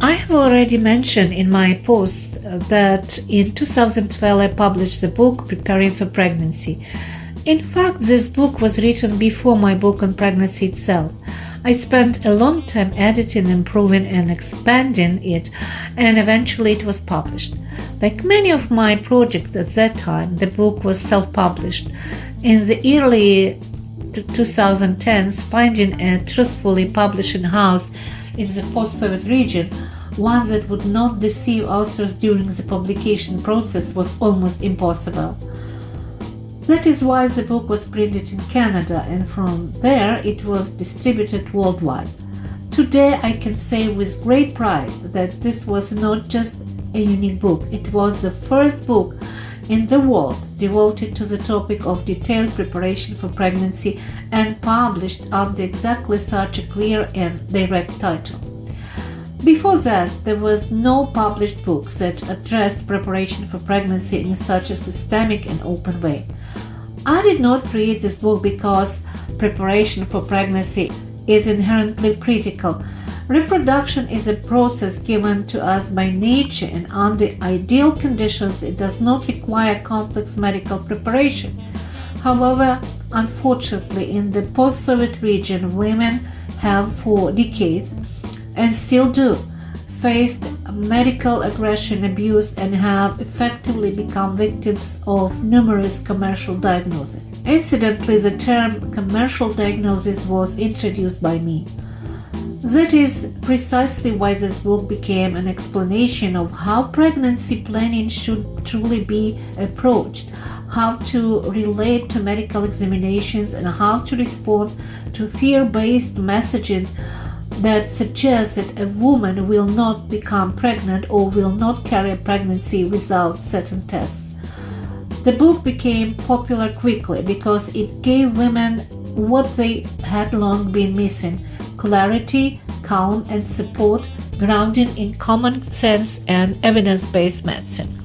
I have already mentioned in my post that in 2012 I published the book Preparing for Pregnancy. In fact, this book was written before my book on pregnancy itself. I spent a long time editing, improving and expanding it, and eventually it was published. Like many of my projects at that time, the book was self-published. In the early 2010s, finding a truthfully publishing house in the post-Soviet region, one that would not deceive authors during the publication process, was almost impossible. That is why the book was printed in Canada, and from there it was distributed worldwide. Today I can say with great pride that this was not just a unique book, it was the first book in the world devoted to the topic of detailed preparation for pregnancy and published under exactly such a clear and direct title. Before that, there was no published book that addressed preparation for pregnancy in such a systemic and open way. I did not create this book because preparation for pregnancy is inherently critical. Reproduction is a process given to us by nature, and under ideal conditions it does not require complex medical preparation. However, unfortunately, in the post-Soviet region, women have for decades, and still do, faced medical aggression, abuse, and have effectively become victims of numerous commercial diagnoses. Incidentally, the term commercial diagnosis was introduced by me. That is precisely why this book became an explanation of how pregnancy planning should truly be approached, how to relate to medical examinations, and how to respond to fear-based messaging that suggests that a woman will not become pregnant or will not carry a pregnancy without certain tests. The book became popular quickly because it gave women what they had long been missing: clarity, calm, and support grounded in common sense and evidence-based medicine.